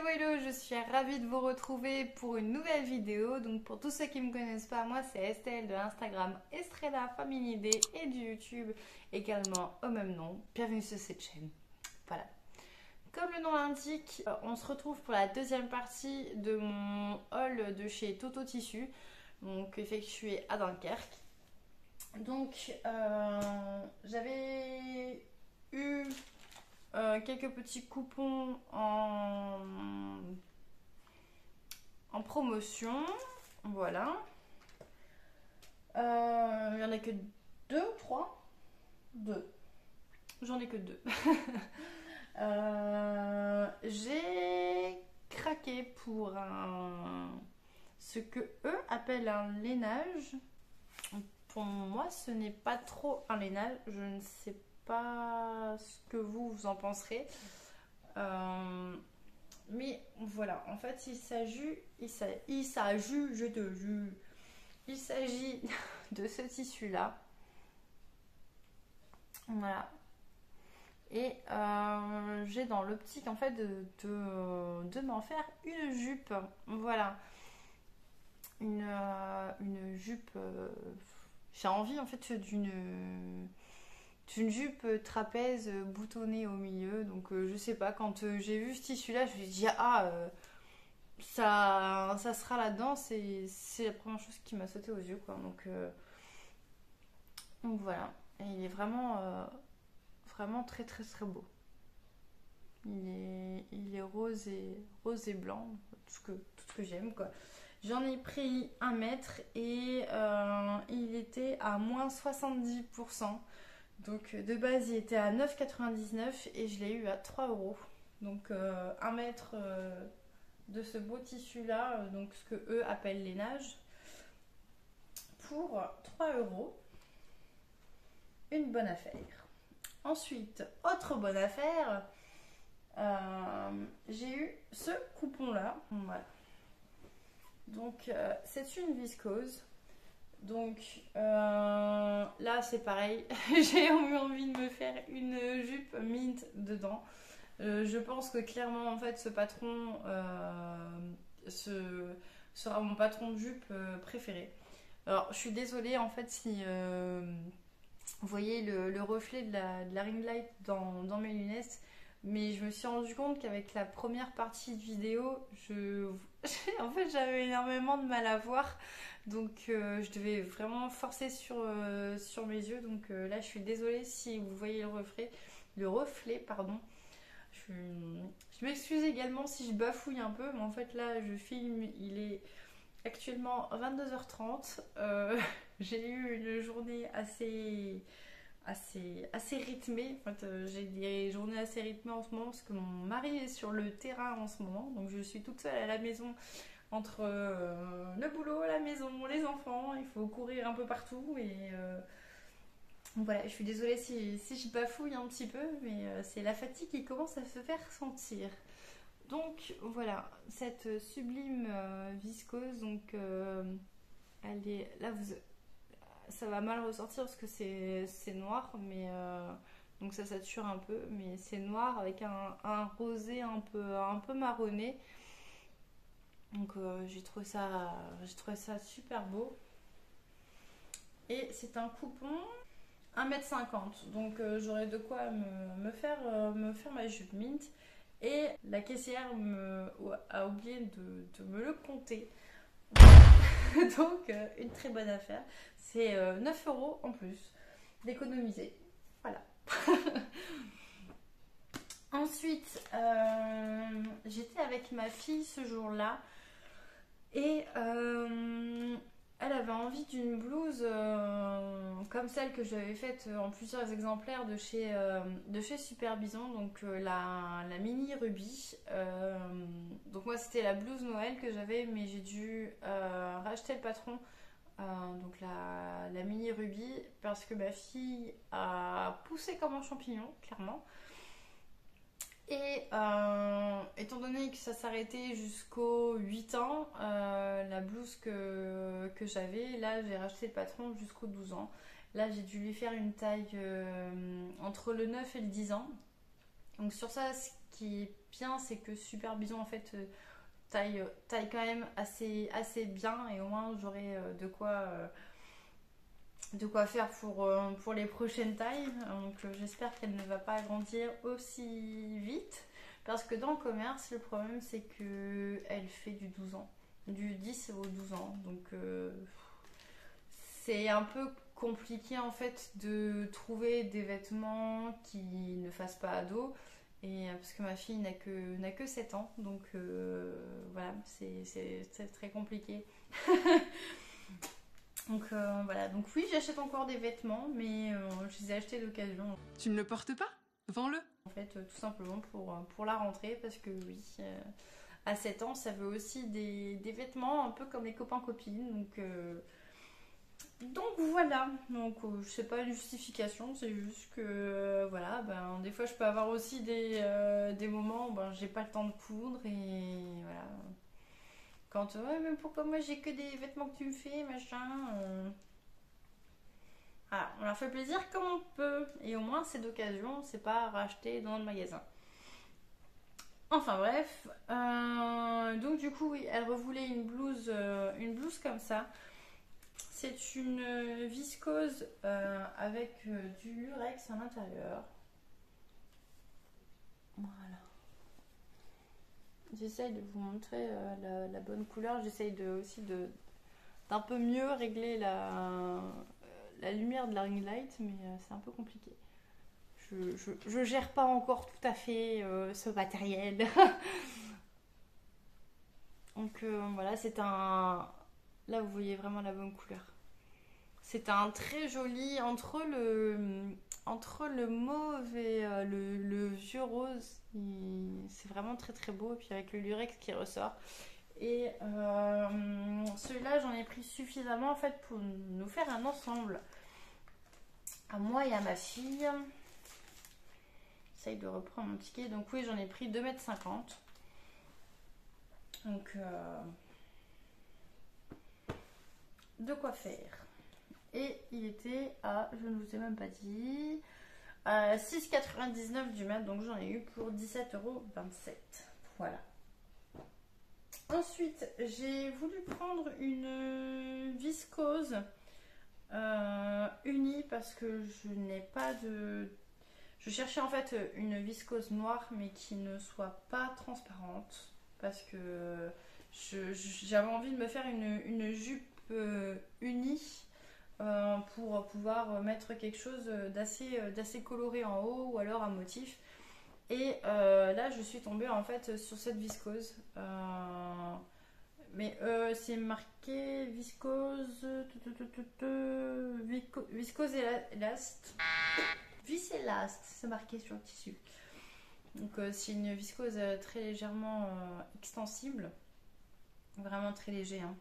Hello hello, je suis ravie de vous retrouver pour une nouvelle vidéo. Donc pour tous ceux qui ne me connaissent pas, moi c'est Estelle de l'Instagram Estrella Family Day et du YouTube également au même nom. Bienvenue sur cette chaîne. Voilà. Comme le nom l'indique, on se retrouve pour la deuxième partie de mon haul de chez Toto Tissu, donc effectué à Dunkerque. Donc j'avais eu quelques petits coupons en promotion, voilà. Il n'y en a que deux ou trois. Deux. J'en ai que deux. J'ai craqué pour ce que eux appellent un lainage. Pour moi, ce n'est pas trop un lainage. Je ne sais pas ce que vous en penserez. Mais voilà, en fait, il s'agit de ce tissu-là. Voilà. Et j'ai dans l'optique en fait de m'en faire une jupe. Voilà. Une jupe. J'ai envie en fait d'une jupe trapèze boutonnée au milieu. Donc je sais pas, quand j'ai vu ce tissu là, je me suis dit ça sera là-dedans. C'est la première chose qui m'a sauté aux yeux quoi. Donc voilà. Et il est vraiment très très très beau. Il est rose et blanc, tout ce que j'aime quoi. J'en ai pris 1 mètre et il était à moins 70%. Donc de base il était à 9,99 et je l'ai eu à 3 euros. Donc 1 mètre de ce beau tissu là, donc ce que eux appellent lainage, pour 3 euros. Une bonne affaire. Ensuite, autre bonne affaire, j'ai eu ce coupon là. Voilà. Donc c'est une viscose. Donc là c'est pareil, j'ai eu envie de me faire une jupe mint dedans. Je pense que clairement en fait ce patron sera mon patron de jupe préféré. Alors je suis désolée en fait si vous voyez le reflet de la ring light dans mes lunettes, mais je me suis rendu compte qu'avec la première partie de vidéo, en fait j'avais énormément de mal à voir. Donc je devais vraiment forcer sur mes yeux. Donc là je suis désolée si vous voyez le reflet pardon. Je m'excuse également si je bafouille un peu, mais en fait là je filme, il est actuellement 22h30. J'ai eu une journée assez rythmée. En fait, j'ai des journées assez rythmées en ce moment parce que mon mari est sur le terrain en ce moment. Donc je suis toute seule à la maison entre le boulot, la maison, les enfants. Il faut courir un peu partout et voilà, je suis désolée si je bafouille un petit peu, mais c'est la fatigue qui commence à se faire sentir. Donc voilà, cette sublime viscose, donc elle est là, ça va mal ressortir parce que c'est noir, mais donc ça sature un peu, mais c'est noir avec un rosé un peu marronné. Donc j'ai trouvé ça super beau. Et c'est un coupon 1,50 m, donc j'aurai de quoi me faire ma jupe mint. Et la caissière a oublié de me le compter. Donc une très bonne affaire. C'est 9 euros en plus d'économiser. Voilà. Ensuite, j'étais avec ma fille ce jour-là et elle avait envie d'une blouse comme celle que j'avais faite en plusieurs exemplaires de chez Super Bison, donc la mini Ruby. Donc moi c'était la blouse Noël que j'avais, mais j'ai dû racheter le patron, donc la mini Ruby, parce que ma fille a poussé comme un champignon, clairement. Et étant donné que ça s'arrêtait jusqu'aux 8 ans, la blouse que j'avais, là j'ai racheté le patron jusqu'aux 12 ans. Là j'ai dû lui faire une taille entre le 9 et le 10 ans. Donc sur ça, qui est bien, c'est que Super Bison en fait taille quand même assez bien, et au moins j'aurai de quoi faire pour les prochaines tailles. Donc j'espère qu'elle ne va pas grandir aussi vite, parce que dans le commerce le problème c'est que elle fait du 12 ans, du 10 au 12 ans, donc c'est un peu compliqué en fait de trouver des vêtements qui ne fassent pas ado, et parce que ma fille n'a que 7 ans, donc voilà, c'est très compliqué. Donc voilà, donc oui, j'achète encore des vêtements, mais je les ai achetés d'occasion. Tu ne le portes pas? Vends-le. En fait, tout simplement pour la rentrée, parce que oui, à 7 ans, ça veut aussi des vêtements un peu comme les copains-copines. Donc voilà, donc c'est pas une justification, c'est juste que voilà, ben, des fois je peux avoir aussi des moments où ben, j'ai pas le temps de coudre, et voilà. Quand ouais, mais pourquoi moi j'ai que des vêtements que tu me fais, machin. Voilà, on leur fait plaisir comme on peut. Et au moins, c'est d'occasion, c'est pas racheté dans le magasin. Enfin bref. Donc du coup, oui, elle revoulait une blouse comme ça. C'est une viscose avec du lurex à l'intérieur. Voilà. J'essaye de vous montrer la bonne couleur. J'essaye aussi d'un peu mieux régler la lumière de la ring light, mais c'est un peu compliqué. Je gère pas encore tout à fait ce matériel. Donc voilà, c'est un... Là, vous voyez vraiment la bonne couleur. C'est un très joli entre le mauve et le vieux rose. C'est vraiment très très beau. Et puis avec le lurex qui ressort. Et celui-là, j'en ai pris suffisamment en fait pour nous faire un ensemble. À moi et à ma fille. J'essaye de reprendre mon ticket. Donc oui, j'en ai pris 2,50 m. Donc de quoi faire. Et il était à, je ne vous ai même pas dit, à 6,99 du mètre. Donc j'en ai eu pour 17,27 €. Voilà. Ensuite, j'ai voulu prendre une viscose unie, parce que je n'ai pas de... Je cherchais en fait une viscose noire mais qui ne soit pas transparente, parce que j'avais envie de me faire une jupe unie pour pouvoir mettre quelque chose d'assez coloré en haut, ou alors un motif. Et là je suis tombée en fait sur cette viscose. Mais c'est marqué viscose... Viscose élast. Visélast, c'est marqué sur le tissu. Donc c'est une viscose très légèrement extensible. Vraiment très léger. Hein.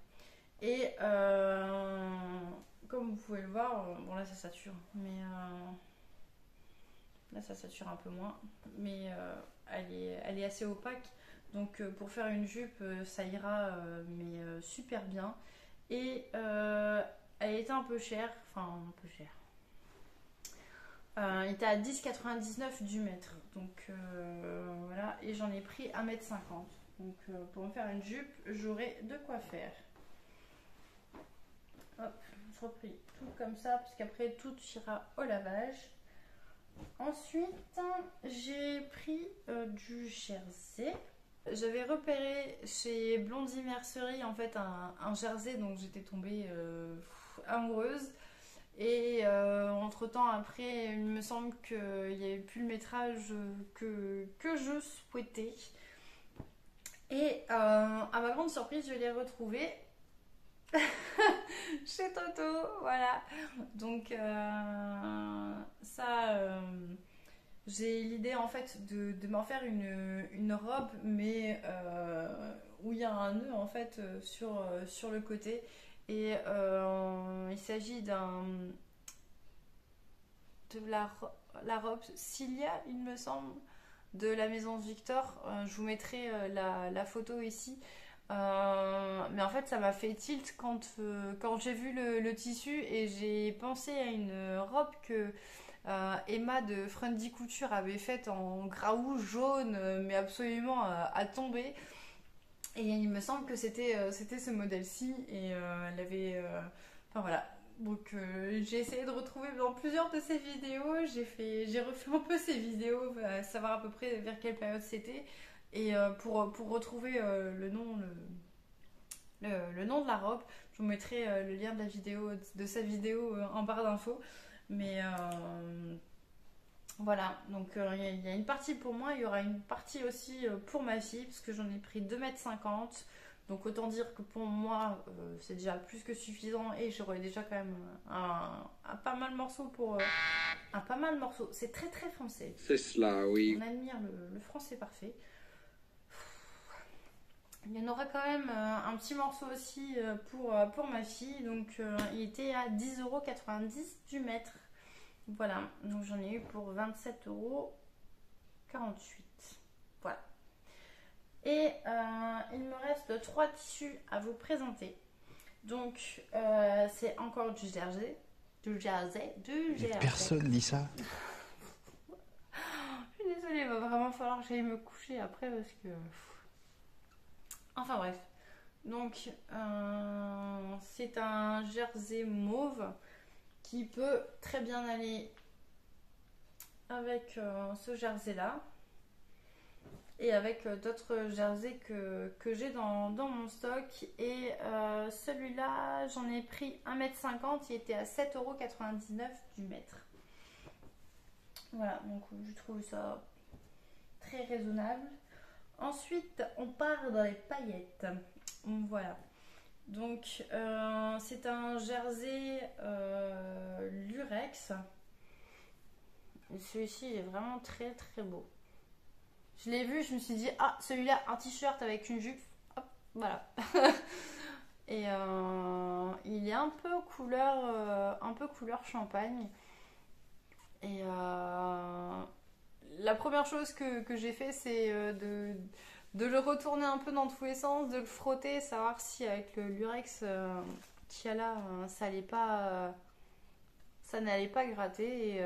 Et comme vous pouvez le voir, bon là ça sature. Mais là ça sature un peu moins. Mais elle est assez opaque. Donc pour faire une jupe, ça ira mais super bien. Et elle était un peu chère. Enfin un peu chère. Il était à 10,99 du mètre. Donc voilà. Et j'en ai pris 1,50 m. Donc pour me faire une jupe, j'aurai de quoi faire. Hop, je repris tout comme ça, parce qu'après tout ira au lavage. Ensuite, j'ai pris du jersey. J'avais repéré chez Blondie Mercerie en fait un jersey, donc j'étais tombée amoureuse. Et entre temps, après, il me semble qu'il n'y avait plus le métrage que je souhaitais. Et à ma grande surprise, je l'ai retrouvé chez Toto. Voilà. Donc, ça, j'ai l'idée en fait de m'en faire une robe, mais où il y a un nœud en fait sur le côté. Et il s'agit de la robe Cilia, il me semble, de la maison Victor. Je vous mettrai la photo ici. Mais en fait, ça m'a fait tilt quand j'ai vu le tissu et j'ai pensé à une robe que Emma de Friendly Couture avait faite en graoux jaune, mais absolument à tomber. Et il me semble que c'était ce modèle-ci et elle avait... enfin voilà. Donc j'ai essayé de retrouver dans plusieurs de ses vidéos, j'ai refait un peu ses vidéos, savoir à peu près vers quelle période c'était. Et pour retrouver le nom de la robe, je vous mettrai le lien de la vidéo, de sa vidéo en barre d'infos. Mais voilà, donc il y a une partie pour moi, il y aura une partie aussi pour ma fille, parce que j'en ai pris 2,50 m. Donc autant dire que pour moi, c'est déjà plus que suffisant et j'aurai déjà quand même un pas mal de morceaux pour... un pas mal de morceaux. C'est très très français. C'est cela, oui. On admire le français parfait. Il y en aura quand même un petit morceau aussi pour ma fille. Donc il était à 10,90 € du mètre. Voilà, donc j'en ai eu pour 27,48 €. Voilà. Et il me reste 3 tissus à vous présenter. Donc c'est encore du jersey. Du jersey. Personne dit ça. Je suis désolée, il va vraiment falloir que j'aille me coucher après parce que... Enfin bref. Donc c'est un jersey mauve qui peut très bien aller avec ce jersey là et avec d'autres jerseys que j'ai dans mon stock. Et celui-là, j'en ai pris 1,50 m, il était à 7,99 € du mètre. Voilà, donc je trouve ça très raisonnable. Ensuite, on part dans les paillettes. Voilà. Donc, c'est un jersey lurex. Celui-ci est vraiment très très beau. Je l'ai vu, je me suis dit, ah, celui-là, un t-shirt avec une jupe. Hop, voilà. Et il est un peu couleur champagne. Et la première chose que j'ai fait, c'est de le retourner un peu dans tous les sens, de le frotter, savoir si avec le lurex qu'il y a là, ça n'allait pas gratter. Et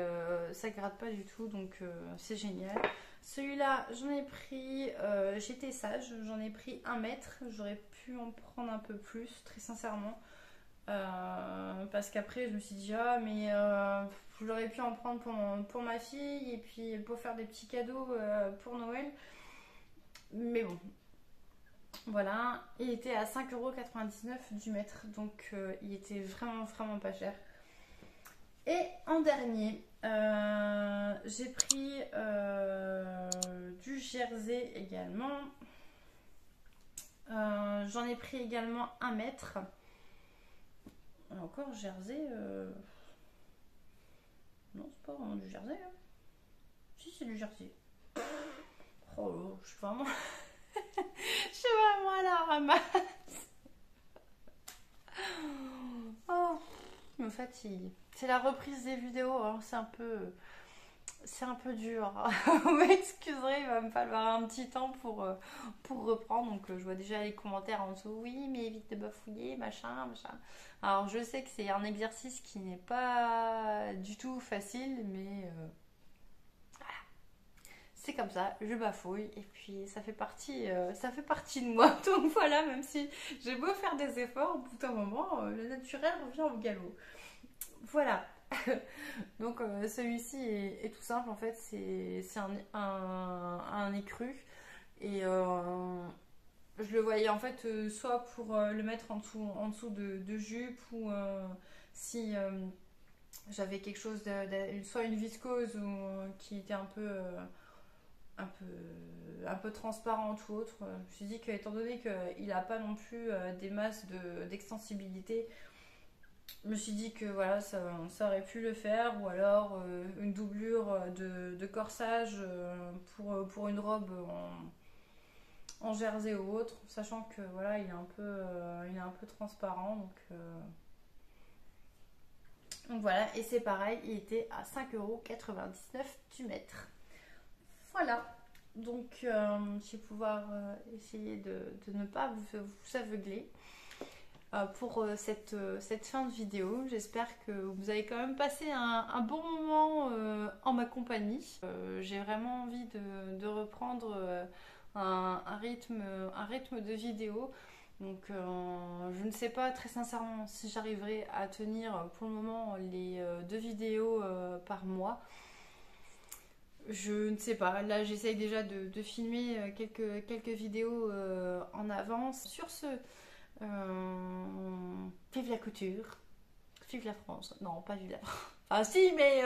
ça gratte pas du tout, donc c'est génial. Celui-là, j'en ai pris, j'étais sage, j'en ai pris 1 mètre. J'aurais pu en prendre un peu plus, très sincèrement. Parce qu'après, je me suis dit, ah, mais j'aurais pu en prendre pour ma fille et puis pour faire des petits cadeaux pour Noël. Mais bon, voilà, il était à 5,99 € du mètre, donc il était vraiment vraiment pas cher. Et en dernier, j'ai pris du jersey également. J'en ai pris également 1 mètre. Encore jersey. Non, c'est pas vraiment du jersey. Hein. Si, c'est du jersey. Oh là, je suis vraiment. Je suis vraiment à la ramasse. Oh, je me fatigue. C'est la reprise des vidéos, hein. C'est un peu dur. Vous m'excuserez, il va me falloir un petit temps pour reprendre. Donc je vois déjà les commentaires en dessous. Oui, mais évite de bafouiller, machin. Alors je sais que c'est un exercice qui n'est pas du tout facile, mais voilà. C'est comme ça, je bafouille et puis ça fait partie de moi. Donc voilà, même si j'ai beau faire des efforts, au bout d'un moment, le naturel revient au galop. Voilà. Donc celui-ci est tout simple, en fait c'est un écru et je le voyais en fait soit pour le mettre en dessous de jupe ou si j'avais quelque chose soit une viscose ou qui était un peu transparente ou autre. Je me suis dit qu'étant donné qu'il n'a pas non plus des masses d'extensibilité, je me suis dit que voilà, ça aurait pu le faire, ou alors une doublure de corsage pour une robe en jersey ou autre, sachant que voilà, il est un peu transparent, donc voilà. Et c'est pareil, il était à 5,99 € du mètre. Voilà. Donc je vais pouvoir essayer de ne pas vous aveugler pour cette fin de vidéo. J'espère que vous avez quand même passé un bon moment en ma compagnie. J'ai vraiment envie de reprendre un rythme de vidéo. Donc je ne sais pas très sincèrement si j'arriverai à tenir pour le moment les 2 vidéos par mois. Je ne sais pas, là j'essaye déjà de filmer quelques vidéos en avance. Sur ce, vive la couture, vive la France. Non, pas vive la France. Enfin si, mais...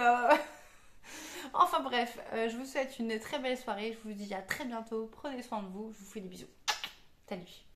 Enfin bref, je vous souhaite une très belle soirée. Je vous dis à très bientôt. Prenez soin de vous. Je vous fais des bisous. Salut.